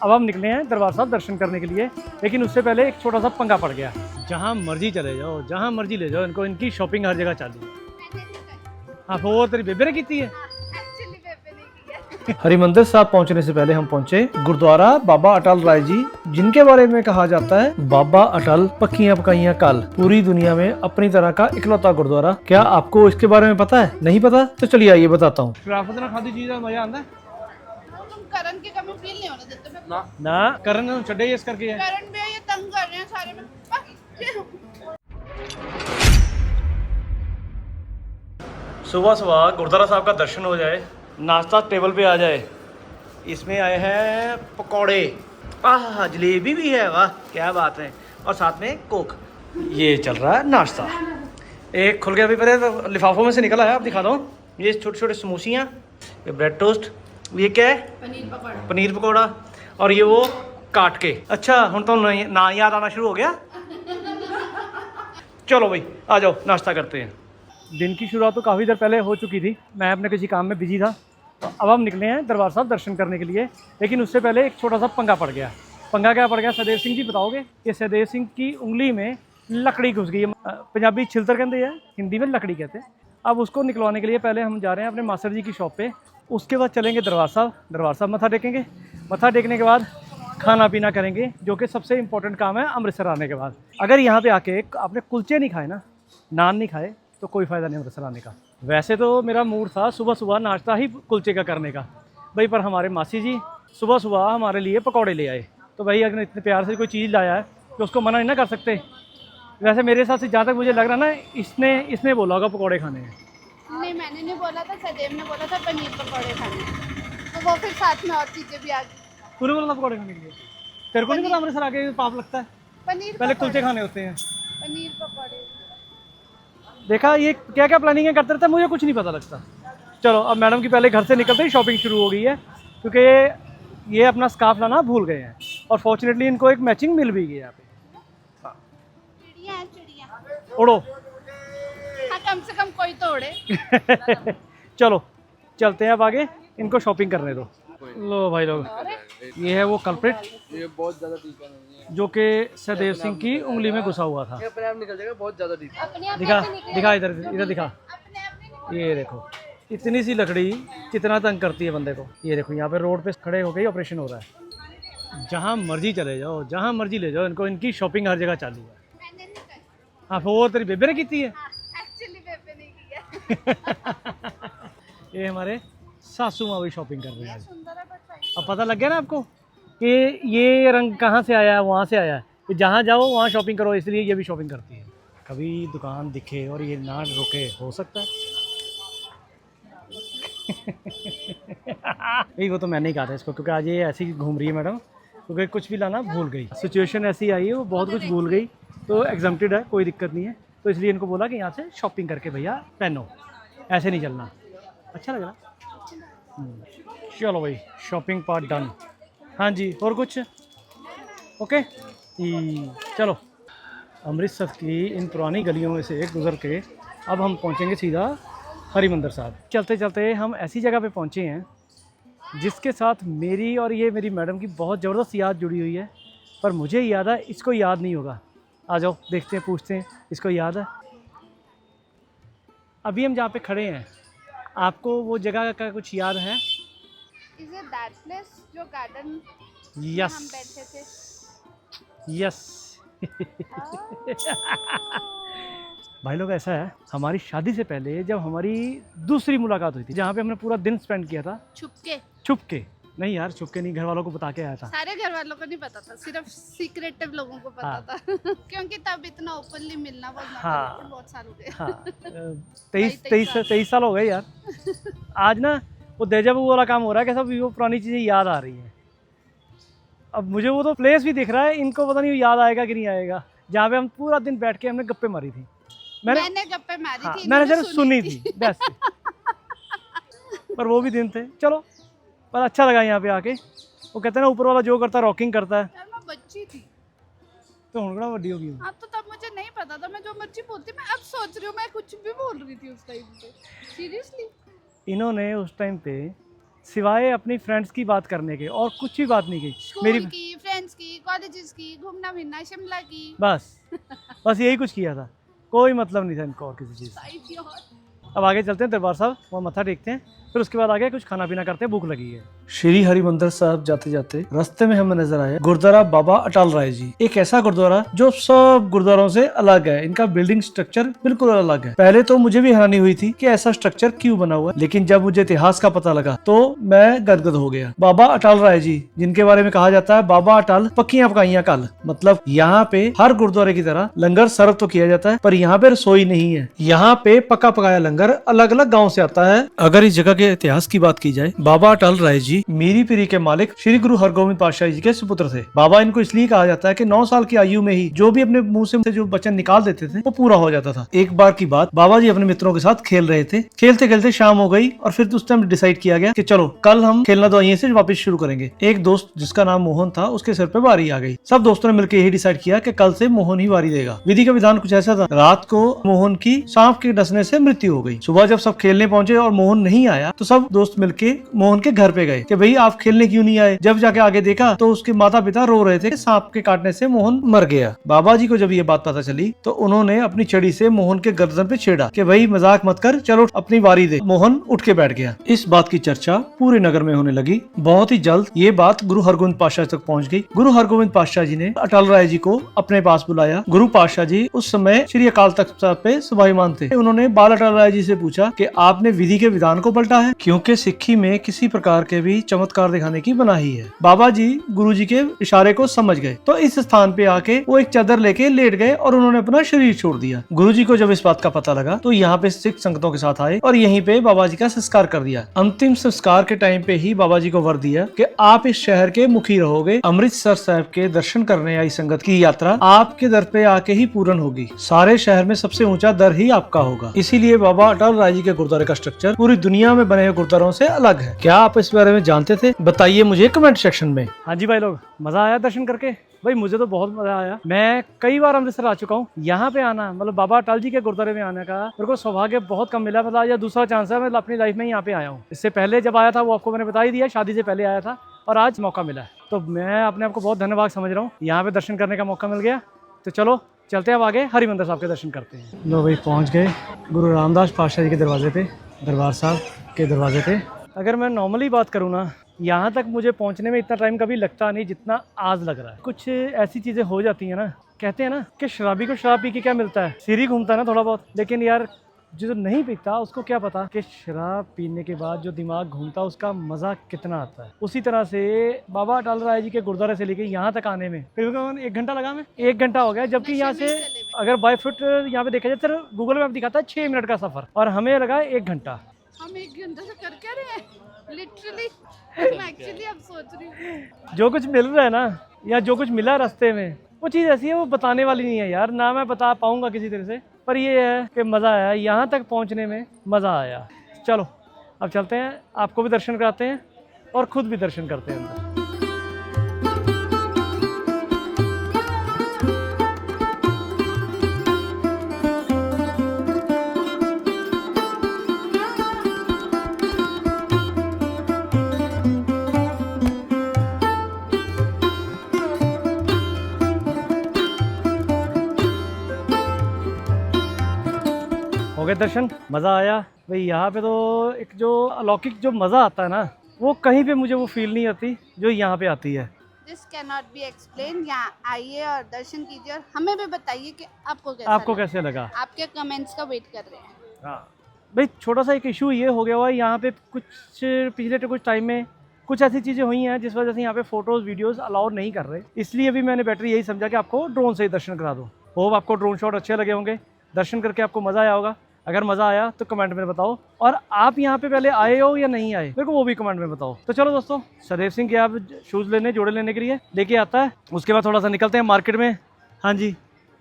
अब हम निकले हैं दरबार साहब दर्शन करने के लिए, लेकिन उससे पहले एक छोटा सा पंगा पड़ गया। जहाँ मर्जी चले जाओ, जहाँ मर्जी ले जाओ इनको, इनकी शॉपिंग हर जगह चालू है। हाँ वो तेरी बेबे ने की है। हरिमंदिर साहब पहुंचने से पहले हम पहुंचे गुरुद्वारा बाबा अटल राय जी, जिनके बारे में कहा जाता है बाबा अटल पक्कियां पकाइयां काल, पूरी दुनिया में अपनी तरह का इकलौता गुरुद्वारा। क्या आपको इसके बारे में पता है? नहीं पता तो चलिए आइए बताता हूँ। खादी चीज मजा आता है करण की कमी फील नहीं होने देते ना करण छड़े इस करके है। करण भी ये तंग कर रहे हैं सारे में। सुबह सुबह गुरुद्वारा साहब का दर्शन हो जाए, नाश्ता टेबल पे आ जाए। इसमें आए हैं पकौड़े, आह जलेबी भी है, वाह क्या बात है, और साथ में कोक। ये चल रहा है नाश्ता। एक खुल गया अभी पहले लिफाफों में से निकला है, आप दिखा दो। ये छोटे छोटे समोसियाँ, ये ब्रेड टोस्ट, ये क्या है? पनीर पकौड़ा, और ये वो काट के। अच्छा हम तो ना याद आना शुरू हो गया। चलो भाई आ जाओ नाश्ता करते हैं। दिन की शुरुआत तो काफ़ी देर पहले हो चुकी थी, मैं अपने किसी काम में बिजी था। तो अब हम निकले हैं दरबार साहब दर्शन करने के लिए, लेकिन उससे पहले एक छोटा सा पंगा पड़ गया। पंगा क्या पड़ गया सदैव सिंह जी बताओगे? कि सदैव सिंह की उंगली में लकड़ी घुस गई है। पंजाबी छिलतर कहते हैं, हिंदी में लकड़ी कहते हैं। अब उसको निकलवाने के लिए पहले हम जा रहे हैं अपने मास्टर जी की शॉप पे, उसके बाद चलेंगे दरबार साहब मत्था टेकेंगे। मत्था टेकने के बाद खाना पीना करेंगे, जो कि सबसे इम्पोर्टेंट काम है अमृतसर आने के बाद। अगर यहाँ पे आके आपने कुलचे नहीं खाए ना, नान नहीं खाए, तो कोई फ़ायदा नहीं अमृतसर आने का। वैसे तो मेरा मूड था सुबह सुबह नाश्ता ही कुलचे का करने का भाई, पर हमारे मासी जी सुबह सुबह हमारे लिए पकौड़े ले आए। तो भाई अगर इतने प्यार से कोई चीज़ लाया है तो उसको मना नहीं ना कर सकते। वैसे मेरे हिसाब से जहाँ तक मुझे लग रहा है ना, इसने बोला होगा पकौड़े खाने हैं। नहीं मैंने नहीं बोला था, सदैव ने बोला था पनीर पकौड़े खाने, तो वो फिर साथ में और चीजें भी आ गई। तूने बोला था पकौड़े खाने के लिए? तेरे को नहीं पता अमृतसर आके पाप लगता है? पनीर पहले कुलचे खाने होते हैं। पनीर पकौड़े। देखा ये क्या क्या प्लानिंग करते रहता है, मुझे कुछ नहीं पता लगता। चलो अब मैडम की पहले घर से निकलते ही शॉपिंग शुरू हो गई है, क्योंकि ये अपना स्कार्फ लाना भूल गए हैं, और फॉर्चुनेटली इनको एक मैचिंग मिल भी गई है यहाँ पे। चिड़िया उड़ो। हाँ कम से कम कोई तो उड़े। चलो चलते हैं अब आगे, इनको शॉपिंग करने दो। लो भाई लोग, ये है वो कल्प्रिट, ये बहुत ज़्यादा डीप है, जो कि सदैव सिंह की उंगली में घुसा हुआ था। ये अपने आप निकल जाएगा, बहुत ज़्यादा डीप। दिखा इधर दिखा। ये देखो इतनी सी लकड़ी कितना तंग करती है बंदे को। ये देखो यहाँ पे रोड पे खड़े होकर ही ऑपरेशन हो रहा है। जहाँ मर्जी चले जाओ, जहाँ मर्जी ले जाओ इनको, इनकी शॉपिंग हर जगह चालू है। हाँ वो तेरी बेबे ने की है। एक्चुअली बेबे ने किया। ये हमारे सासू माँ भी शॉपिंग कर रहे हैं। सुंदर है बट सही। अब पता लग गया ना आपको कि ये रंग कहाँ से आया है, वहाँ से आया है। कि जहाँ जाओ वहाँ शॉपिंग करो, इसलिए ये भी शॉपिंग करती है। कभी दुकान दिखे और ये ना रुके, हो सकता है। नहीं वो तो मैंने ही कहा था इसको, क्योंकि आज ये ऐसी घूम रही है मैडम, क्योंकि कुछ भी लाना भूल गई। सिचुएशन ऐसी आई है, वो बहुत कुछ भूल गई, तो एग्जम्प्टेड है, कोई दिक्कत नहीं है। तो इसलिए इनको बोला कि यहाँ से शॉपिंग करके भैया पहनो, ऐसे नहीं चलना। अच्छा लग रहा। चलो भाई शॉपिंग पार्ट डन। हाँ जी और कुछ? ओके चलो। अमृतसर की इन पुरानी गलियों में से गुजर के अब हम पहुँचेंगे सीधा हरिमंदिर साहब। चलते चलते हम ऐसी जगह पे पहुँचे हैं जिसके साथ मेरी और ये मेरी मैडम की बहुत ज़बरदस्त याद जुड़ी हुई है, पर मुझे याद है, इसको याद नहीं होगा। आ जाओ देखते हैं, पूछते हैं इसको याद है। अभी हम जहाँ पे खड़े हैं, आपको वो जगह का कुछ याद है? Is it that place जो गार्डन यस हम बैठे थे? यस। भाई लोग ऐसा है, हमारी शादी से पहले जब हमारी दूसरी मुलाकात हुई थी, जहाँ पे हमने पूरा दिन स्पेंड किया था छुप के। नहीं यार छुप के नहीं, घर वालों को बता के आया था। सारे घर वालों को नहीं पता था, सिर्फ सीक्रेटिव लोगों को पता हाँ। था। क्योंकि तब इतना ओपनली मिलना हाँ। बहुत साल हो गए। हाँ 23 साल हो गए यार। आज ना वो डेजा वू वाला काम हो रहा है कि सब वो पुरानी चीज़ें याद आ रही हैं। अब मुझे वो तो प्लेस भी दिख रहा है, इनको पता नहीं याद आएगा कि नहीं आएगा, जहाँ पे हम पूरा दिन बैठ के हमने गप्पे मारी थी। मैंने गप्पे मारी हाँ, थी, मैंने सिर्फ सुनी थी बस। पर वो भी दिन थे। चलो पर अच्छा लगा यहाँ पे आके। वो कहते हैं ना ऊपर वाला जो करता है रॉकिंग करता है। यार मैं बच्ची थी तो हुणगड़ा वड्डी होगी। अब तो तब मुझे नहीं पता था, मैं जो मर्जी बोलती, मैं अब सोच रही हूँ मैं कुछ भी बोल रही थी उस टाइम पे। सीरियसली इन्होंने उस टाइम पे सिवाय अपनी फ्रेंड्स की बात करने के और कुछ भी बात नहीं की स्कूल की, फ्रेंड्स की, कॉलेजेस की, घूमना फिरना, शिमला की। बस यही कुछ किया था, कोई मतलब नहीं था इनको और किसी चीज़। साइड की और अब आगे चलते हैं दरबार साहब, वहाँ मत्था टेकते हैं, फिर उसके बाद आगे कुछ खाना पीना करते हैं, भूख लगी है। श्री हरिमंदिर साहब जाते जाते रास्ते में हमें नजर आया गुरुद्वारा बाबा अटल राय जी। एक ऐसा गुरुद्वारा जो सब गुरुद्वारों से अलग है, इनका बिल्डिंग स्ट्रक्चर बिल्कुल अलग है। पहले तो मुझे भी हैरानी हुई थी कि ऐसा स्ट्रक्चर क्यों बना हुआ है, लेकिन जब मुझे इतिहास का पता लगा तो मैं गदगद हो गया। बाबा अटल राय जी, जिनके बारे में कहा जाता है बाबा अटल पक्कियां पकाइयां कल, मतलब यहाँ पे हर गुरुद्वारे की तरह लंगर सर्व तो किया जाता है, पर यहाँ पे रसोई नहीं है। यहाँ पे पका पकाया लंगर अलग अलग गाँव से आता है। अगर इस जगह के इतिहास की बात की जाए, बाबा अटल राय जी मीरी पीरी के मालिक श्री गुरु हरगोविंद पातशाह जी के सुपुत्र थे। बाबा इनको इसलिए कहा जाता है कि 9 साल की आयु में ही जो भी अपने मुंह से जो वचन निकाल देते थे वो पूरा हो जाता था। एक बार की बात, बाबा जी अपने मित्रों के साथ खेल रहे थे, खेलते खेलते शाम हो गई और फिर उस टाइम डिसाइड किया गया कि चलो कल हम खेलना तो यहीं से वापस शुरू करेंगे। एक दोस्त जिसका नाम मोहन था, उसके सिर पे वारी आ गई। सब दोस्तों ने मिलकर यही डिसाइड किया कि कल से मोहन ही वारी देगा। विधि का विधान कुछ ऐसा था, रात को मोहन की सांप के डसने से मृत्यु हो गई। सुबह जब सब खेलने पहुंचे और मोहन नहीं आया तो सब दोस्त मिलके मोहन के घर पे गए कि भाई आप खेलने क्यों नहीं आए। जब जाके आगे देखा तो उसके माता पिता रो रहे थे कि सांप के काटने से मोहन मर गया। बाबा जी को जब ये बात पता चली तो उन्होंने अपनी छड़ी से मोहन के गर्दन पे छेड़ा कि भाई मजाक मत कर, चलो अपनी वारी दे। मोहन उठ के बैठ गया। इस बात की चर्चा पूरे नगर में होने लगी। बहुत ही जल्द ये बात गुरु हरगोविंद पातशाह तक पहुंच गई। गुरु हरगोविंद पातशाह जी ने अटल राय जी को अपने पास बुलाया। गुरु पातशाह जी उस समय श्री अकाल तख्त साहब पे सुभायमान थे। उन्होंने बाल अटल राय जी से पूछा कि आपने विधि के विधान को पलटा है, क्योंकि सिक्खी में किसी प्रकार के भी चमत्कार दिखाने की मनाही है। बाबा जी गुरु जी के इशारे को समझ गए तो इस स्थान पे आके वो एक चादर लेके लेट गए और उन्होंने अपना शरीर छोड़ दिया। गुरु जी को जब इस बात का पता लगा तो यहाँ पे सिख संगतों के साथ आए और यहीं पे बाबा जी का संस्कार कर दिया। अंतिम संस्कार के टाइम पे ही बाबा जी को वर दिया कि आप इस शहर के मुखी रहोगे। अमृतसर साहब के दर्शन करने आई संगत की यात्रा आपके दर पे आके ही पूर्ण होगी। सारे शहर में सबसे ऊंचा दर ही आपका होगा। इसीलिए बाबा अटल राय जी के गुरुद्वारे का स्ट्रक्चर पूरी दुनिया में बने हुए गुरुद्वारों से अलग है। क्या आप इस बारे में जानते थे? बताइए मुझे कमेंट सेक्शन में। हाँ जी भाई लोग, मजा आया दर्शन करके? भाई मुझे तो बहुत मजा आया। मैं कई बार अमृतसर आ चुका हूँ। यहाँ पे आना मतलब बाबा अटल जी के गुरुद्वारे में आने का मेरे को सौभाग्य बहुत कम मिला। मतलब यह दूसरा चांस है, मैं अपनी लाइफ में यहाँ पे आया हूँ। इससे पहले जब आया था वो आपको मैंने बता ही दिया, शादी से पहले आया था और आज मौका मिला है, तो मैं अपने आप को बहुत धन्यवाद समझ रहा हूँ। यहाँ पे दर्शन करने का मौका मिल गया, तो चलो चलते हैं अब आगे हरिमंदिर साहब के दर्शन करते हैं। लो भाई पहुँच गए गुरु रामदास पातशाह जी के दरवाजे पे, दरबार साहब के दरवाजे पे। अगर मैं नॉर्मली बात करूँ ना, यहाँ तक मुझे पहुँचने में इतना टाइम कभी लगता नहीं जितना आज लग रहा है। कुछ ऐसी चीज़ें हो जाती हैं ना, कहते हैं ना कि शराबी को शराब पी के क्या मिलता है, सिर ही घूमता है ना थोड़ा बहुत। लेकिन यार जो नहीं पीता उसको क्या पता कि शराब पीने के बाद जो दिमाग घूमता है उसका मज़ा कितना आता है। उसी तरह से बाबा अटल राय जी के गुरुद्वारे से लेके यहाँ तक आने में करीबन 1 घंटा लगा। मैं 1 घंटा हो गया, जबकि यहाँ से अगर बाय फुट यहाँ पे देखा जाए तो गूगल मैप दिखाता है 6 मिनट का सफ़र और हमें लगा 1 घंटा। हम 1 घंटे से कर क्या रहे हैं लिटरली। मैं एक्चुअली अब सोच रही हूँ जो कुछ मिल रहा है ना या जो कुछ मिला रास्ते में, वो चीज़ ऐसी है वो बताने वाली नहीं है यार, ना मैं बता पाऊंगा किसी तरह से। पर ये है कि मज़ा आया, यहाँ तक पहुँचने में मज़ा आया। चलो अब चलते हैं, आपको भी दर्शन कराते हैं और ख़ुद भी दर्शन करते हैं अंदर। हो गए दर्शन, मज़ा आया भाई। यहाँ पे तो एक जो अलौकिक जो मज़ा आता है ना, वो कहीं पे मुझे वो फील नहीं आती जो यहाँ पे आती है। This can not be explain. यहाँ आइए और दर्शन कीजिए और हमें भी बताइए कि आपको कैसे लगा। आपके कमेंट्स का वेट कर रहे हैं। हाँ भाई, छोटा सा एक इशू ये हो गया हुआ है यहाँ पे, कुछ पिछले कुछ टाइम में कुछ ऐसी चीज़ें हुई हैं जिस वजह से यहाँ पे फ़ोटोज़ वीडियोज़ अलाउ नहीं कर रहे। इसलिए अभी मैंने बेटर यही समझा कि आपको ड्रोन से ही दर्शन करा दूँ। होप आपको ड्रोन शॉट अच्छे लगे होंगे, दर्शन करके आपको मज़ा आया होगा। अगर मज़ा आया तो कमेंट में बताओ, और आप यहाँ पे पहले आए हो या नहीं आए मेरे को वो भी कमेंट में बताओ। तो चलो दोस्तों, सदैव सिंह के आप शूज़ लेने, जोड़े लेने के लिए लेके आता है। उसके बाद थोड़ा सा निकलते हैं मार्केट में। हाँ जी,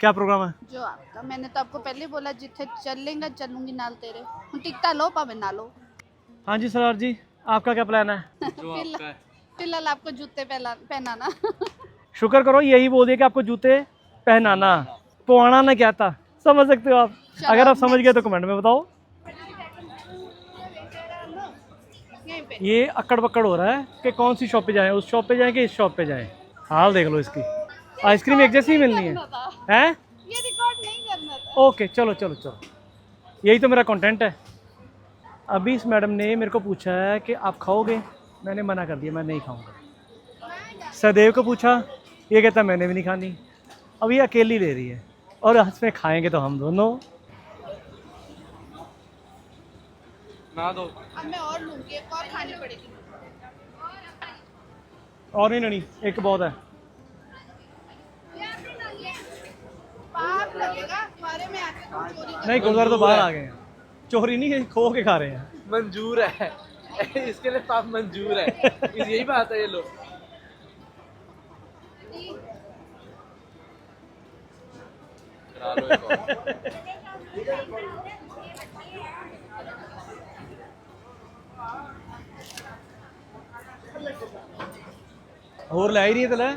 क्या प्रोग्राम है? जो आपका, मैंने तो आपको पहले बोला जिथे चलेंगे चलूंगी नाल तेरे। टिकटा लो पावे ना लो। हाँ जी सरदार जी, आपका क्या प्लान है? फिलहाल आपको जूते पहनाना। शुक्र करो यही बोल दिया कि आपको जूते पहनाना, पवाना ना क्या था, समझ सकते हो आप। अगर आप समझ गए तो कमेंट में बताओ। यहीं पे ये अक्कड़ बक्कड़ हो रहा है कि कौन सी शॉप पे जाएं, उस शॉप पे जाएं कि इस शॉप पे जाएं। हाल देख लो इसकी, आइसक्रीम एक जैसी ही मिलनी है। करना था। हैं? ये रिकॉर्ड नहीं करना था। ओके चलो चलो चलो, यही तो मेरा कंटेंट है। अभी इस मैडम ने मेरे को पूछा है कि आप खाओगे, मैंने मना कर दिया, मैं नहीं खाऊंगा। सदैव को पूछा, ये कहता मैंने भी नहीं खानी। अब ये अकेली ले रही है और हंस में खाएंगे तो हम दोनों। ना दो। अब मैं और लूंगी, एक और खानी पड़ेगी। और नहीं लेनी, एक बहुत है। पाप लगेगा तुम्हारे में आके तुम चोरी कर। नहीं गुरुद्वारा तो बाहर आ गए हैं, चोरी नहीं है, खो के खा रहे हैं। मंजूर है इसके लिए पाप मंजूर है। यही बात है ये लोग। करा लो एक और। ਹੋਰ ਲੈ ਹੀ ਨਹੀਂ ਤੇ ਲੈ,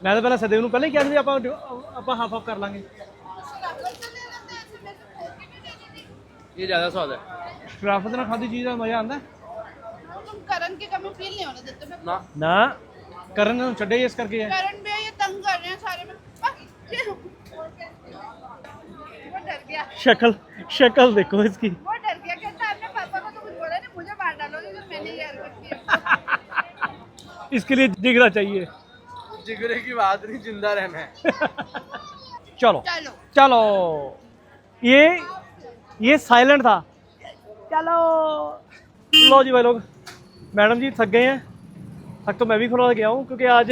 ਮੈਂ ਤਾਂ ਪਹਿਲਾਂ ਸਦੇਵ ਨੂੰ ਪਹਿਲਾਂ ਹੀ ਕਿਹਾ ਸੀ ਆਪਾਂ ਹਾਫ ਹਾਫ ਕਰ ਲਾਂਗੇ। शराफत से ले लेते हैं, ऐसे मैं तो खो के भी दे देती। ये ज्यादा स्वाद है ਸ਼ਰਾਫਤ ਨਾਲ ਖਾਧੀ ਚੀਜ਼ ਦਾ ਮਜ਼ਾ ਆਉਂਦਾ तुम करण की कमी फील नहीं होने देते। मैं ना। ਨਾ। ਕਰਨ ਨੂੰ ਛੱਡੇ ਇਸ ਕਰਕੇ ਹੈ। करण भैया ये तंग कर रहे हैं सारे में। वो डर गया, शक्ल देखो इसकी। वो डर गया, कहता अपने पापा को तो कुछ बोला नहीं, मुझे मार डालोगे जब मैंने ये हरकत की। इसके लिए जिगरा चाहिए। जिगरे की बात नहीं, जिंदा रहना है। चलो चलो चलो, ये साइलेंट था। चलो लो जी भाई लोग, मैडम जी थक गए हैं। थक तो मैं भी थोड़ा गया हूँ क्योंकि आज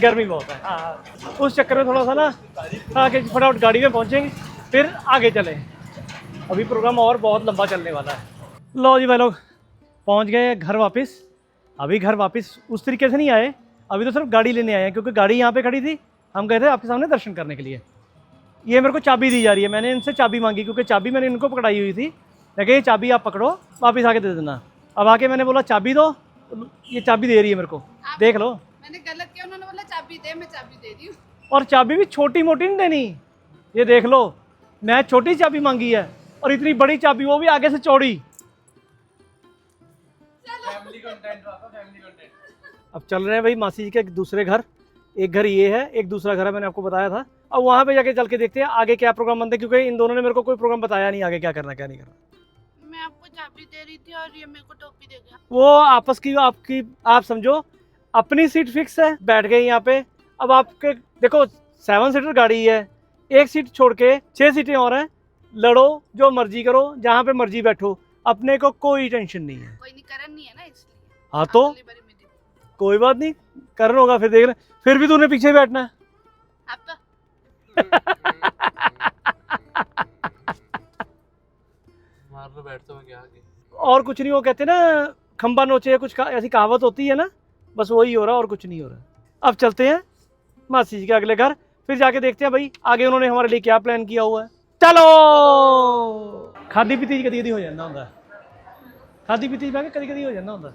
गर्मी बहुत है। हाँ, उस चक्कर में थोड़ा सा ना आके फटाफट गाड़ी में पहुँचेंगे फिर आगे चलें। अभी प्रोग्राम और बहुत लंबा चलने वाला है। लो जी भाई लोग, पहुँच गए घर वापस। अभी घर वापस उस तरीके से नहीं आए, अभी तो सिर्फ गाड़ी लेने आए हैं क्योंकि गाड़ी यहाँ पे खड़ी थी। हम गए थे आपके सामने दर्शन करने के लिए। ये मेरे को चाबी दी जा रही है, मैंने इनसे चाबी मांगी क्योंकि चाबी मैंने इनको पकड़ाई हुई थी। मैं ये चाबी आप पकड़ो, वापस आके दे देना। अब आके मैंने बोला चाबी दो, ये चाबी दे रही है मेरे को, देख लो। मैंने गलत किया, उन्होंने बोला चाबी दे, मैं चाबी दे रही हूँ। और चाबी भी छोटी मोटी नहीं देनी, ये देख लो। मैं छोटी चाबी मांगी है और इतनी बड़ी चाबी, वो भी आगे से चौड़ी। फैमिली कंटेंट पापा, फैमिली कंटेंट। अब चल रहे हैं भाई मासी जी के दूसरे घर। एक घर ये है, एक दूसरा घर है, मैंने आपको बताया था। अब वहाँ पे जाके चल के देखते हैं आगे क्या प्रोग्राम बनते हैं, क्योंकि इन दोनों ने मेरे को कोई प्रोग्राम बताया नहीं आगे क्या करना क्या नहीं करना। मैं आपको चाबी दे रही थी और ये मेरे को टोपी दे गया। वो आपस की आपकी, आप समझो अपनी सीट फिक्स है, बैठ गए यहाँ पे। अब आपके देखो 7 सीटर गाड़ी है, एक सीट छोड़ के 6 सीटें और हैं। लड़ो, जो मर्जी करो, जहाँ पे मर्जी बैठो, अपने को कोई टेंशन नहीं है। कोई नहीं, करण नहीं है ना इसलिए। हाँ तो अगली बारी में देखो। कोई बात नहीं, करना होगा फिर देख रहे। फिर भी तूने पीछे बैठना है। आपका मार लो, बैठता हूँ क्या आगे। और कुछ नहीं, वो कहते ना खंबा नोचे, कुछ ऐसी कहावत होती है ना, बस वही हो रहा है और कुछ नहीं हो रहा। अब चलते हैं मासी जी के अगले घर, फिर जाके देखते हैं भाई आगे उन्होंने हमारे लिए क्या प्लान किया हुआ है। चलो खादी पीती कदी कदी हो जाता होंगे, खादी पीती मैं कदी कदी हो जाता होंगे।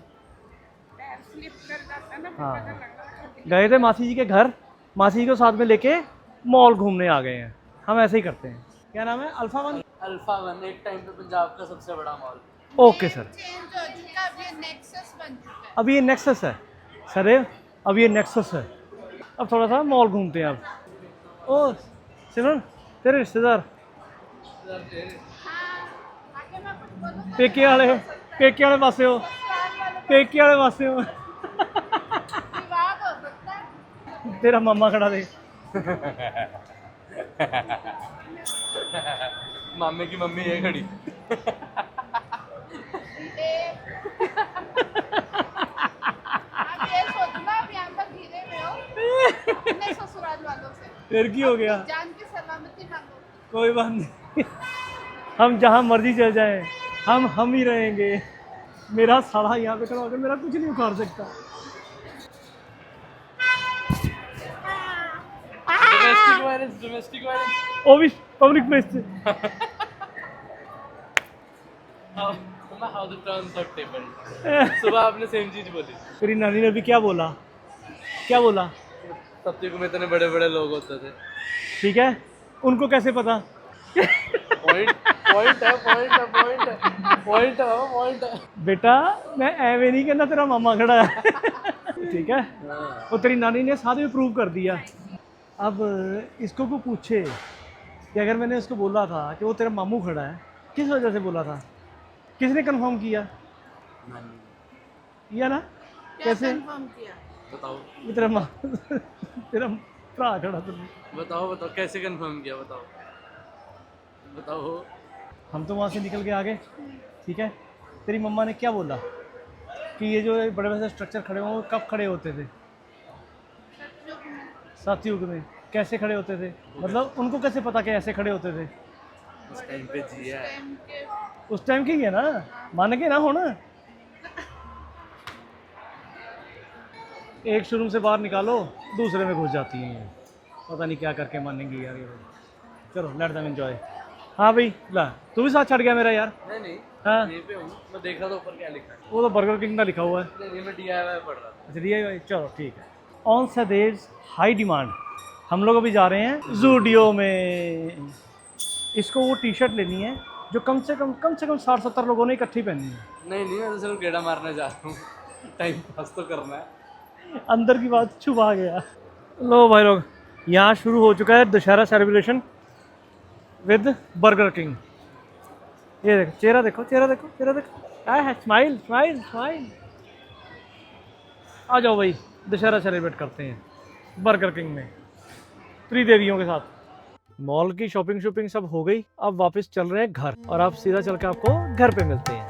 हाँ, गए थे मासी जी के घर, मासी जी को साथ में लेके मॉल घूमने आ गए हैं। हम ऐसे ही करते हैं। क्या नाम है? Alpha one. अल्फा वन एक टाइम पे पंजाब का सबसे बड़ा मॉल। Okay sir. चेंज हो चुका, अब ये नेक्सस बन चुका है। अब ये नेक्सस है सर, अब ये नेक्सस है। अब थोड़ा सा मॉल घूमते हैं। अब ओ सिमरन, तेरे रिश्तेदार हाँ, आगे मैं कुछ बोलूँ। पेके वाले पासे हो, पेके वाले पासे हो। विवाद हो सकता है। तेरा मामा खड़ा दे। मामे की मम्मी है खड़ी। आप ये सोचो ना, आप यहाँ पर घिरे हुए हो अपने ससुराल वालों से। फिर की हो गया, जान की सलामती मांगो। कोई बात नहीं। हम जहाँ मर्जी चल जाएं, हम ही रहेंगे। मेरा साला यहाँ पे खड़ा होकर मेरा कुछ नहीं उखाड़ सकता। डोमेस्टिक वायलेंस वो भी पब्लिक प्लेस से। How the turns are table. सुबह आपने सेम चीज बोली। तेरी नानी ने भी क्या बोला, क्या बोला? सत्युग में इतने बड़े बड़े लोग होते थे। ठीक है, उनको कैसे पता? पॉइंट पॉइंट है पॉइंट है पॉइंट है पॉइंट है पॉइंट है। बेटा मैं एवं नहीं कहना तेरा मामा खड़ा है ठीक है, वो तेरी नानी ने साथ में प्रूव कर दिया। अब इसको को पूछे कि अगर मैंने उसको बोला था कि वो तेरा मामू खड़ा है, किस वजह से बोला था, किसने कंफर्म किया? किया ना? क्या कैसे? कंफर्म किया? बताओ ये तेरा माँ तेरा भरा खड़ा तुम। बताओ बताओ कैसे कंफर्म किया, बताओ बताओ। हम तो वहाँ से निकल के आ गए, ठीक है। तेरी मम्मा ने क्या बोला कि ये जो बड़े बड़े स्ट्रक्चर खड़े हुए वो कब खड़े होते थे? सतयुग में। कैसे खड़े होते थे, मतलब उनको कैसे पता कि ऐसे खड़े होते थे? उस टाइम पे जिया है। टाइम के उस टाइम की है ना, मान के ना हो ना। एक शोरूम से बाहर निकालो दूसरे में घुस जाती हैं ये, पता नहीं क्या करके मानेंगी यार ये लोग। चलो लेट देम एंजॉय। हाँ भाई ला, तू भी साथ छड़ गया मेरा यार। नहीं हाँ यहीं पे हूँ मैं, देखा था ऊपर क्या लिखा है। वो तो बर्गर किंग का लिखा हुआ है। नहीं मैं DIY पढ़ रहा था। अच्छा DIY, चलो ठीक है। ऑन सदेव्स हाई डिमांड, हम लोग अभी जा रहे हैं जूडियो में। इसको वो टी शर्ट लेनी है जो कम से कम 60-70 लोगों ने इकट्ठी पहननी है। नहीं मैं तो सिर्फ गेड़ा मारने जा रहा हूँ, टाइम पास तो करना है। अंदर की बात छुपा गया। लो भाई लोग, यहाँ शुरू हो चुका है Dussehra celebration with burger king. ये देखो चेहरा, देखो चेहरा, देखो चेहरा, देखो है स्माइल स्माइल स्माइल। आ जाओ भाई, दशहरा सेलिब्रेट करते हैं बर्गर किंग में त्रिदेवियों के साथ। मॉल की शॉपिंग सब हो गई, अब वापस चल रहे हैं घर, और आप सीधा चल के आपको घर पे मिलते हैं।